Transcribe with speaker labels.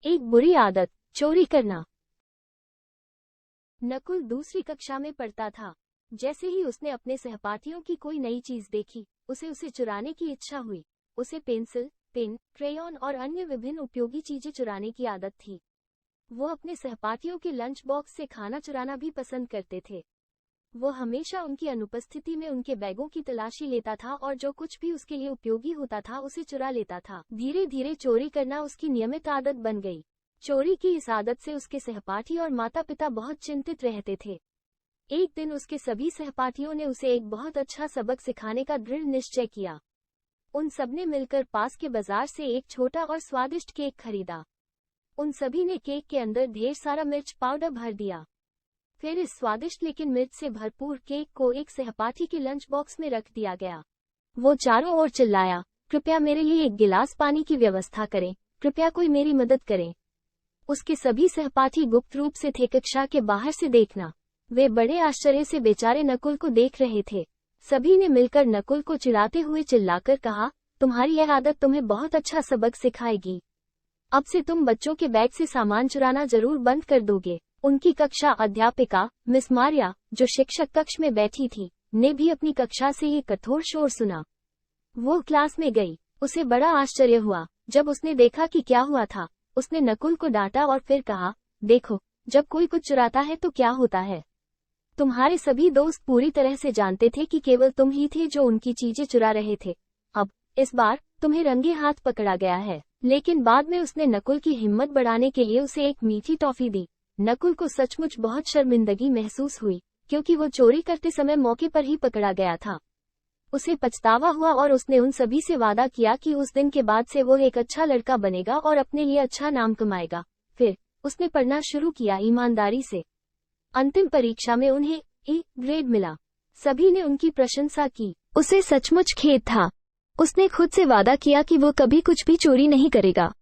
Speaker 1: एक बुरी आदत, चोरी करना। नकुल दूसरी कक्षा में पढ़ता था। जैसे ही उसने अपने सहपाठियों की कोई नई चीज देखी, उसे चुराने की इच्छा हुई। उसे पेंसिल, पेन, क्रेयॉन और अन्य विभिन्न उपयोगी चीजें चुराने की आदत थी। वो अपने सहपाठियों के लंच बॉक्स से खाना चुराना भी पसंद करते थे। वो हमेशा उनकी अनुपस्थिति में उनके बैगों की तलाशी लेता था और जो कुछ भी उसके लिए उपयोगी होता था उसे चुरा लेता था। धीरे धीरे चोरी करना उसकी नियमित आदत बन गई। चोरी की इस आदत से उसके सहपाठी और माता पिता बहुत चिंतित रहते थे। एक दिन उसके सभी सहपाठियों ने उसे एक बहुत अच्छा सबक सिखाने का दृढ़ निश्चय किया। उन सबने मिलकर पास के बाजार से एक छोटा और स्वादिष्ट केक खरीदा। उन सभी ने केक के अंदर ढेर सारा मिर्च पाउडर भर दिया। फिर इस स्वादिष्ट लेकिन मिर्च से भरपूर केक को एक सहपाठी के लंच बॉक्स में रख दिया गया। वो चारों ओर चिल्लाया, कृपया मेरे लिए एक गिलास पानी की व्यवस्था करें, कृपया कोई मेरी मदद करें। उसके सभी सहपाठी गुप्त रूप से थे, कक्षा के बाहर से देखना। वे बड़े आश्चर्य से बेचारे नकुल को देख रहे थे। सभी ने मिलकर नकुल को चिढ़ाते हुए चिल्लाकर कहा, तुम्हारी यह आदत तुम्हें बहुत अच्छा सबक सिखाएगी। अब से तुम बच्चों के बैग से सामान चुराना जरूर बंद कर दोगे। उनकी कक्षा अध्यापिका मिस मारिया, जो शिक्षक कक्ष में बैठी थी, ने भी अपनी कक्षा से ये कठोर शोर सुना। वो क्लास में गई। उसे बड़ा आश्चर्य हुआ जब उसने देखा कि क्या हुआ था। उसने नकुल को डांटा और फिर कहा, देखो, जब कोई कुछ चुराता है तो क्या होता है। तुम्हारे सभी दोस्त पूरी तरह से जानते थे कि केवल तुम ही थे जो उनकी चीजें चुरा रहे थे। अब इस बार तुम्हें रंगे हाथ पकड़ा गया है। लेकिन बाद में उसने नकुल की हिम्मत बढ़ाने के लिए उसे एक मीठी टॉफी दी। नकुल को सचमुच बहुत शर्मिंदगी महसूस हुई, क्योंकि वो चोरी करते समय मौके पर ही पकड़ा गया था। उसे पछतावा हुआ और उसने उन सभी से वादा किया कि उस दिन के बाद से वो एक अच्छा लड़का बनेगा और अपने लिए अच्छा नाम कमाएगा। फिर उसने पढ़ना शुरू किया ईमानदारी से। अंतिम परीक्षा में उन्हें ए ग्रेड मिला। सभी ने उनकी प्रशंसा की। उसे सचमुच खेद था। उसने खुद से वादा किया कि वो कभी कुछ भी चोरी नहीं करेगा।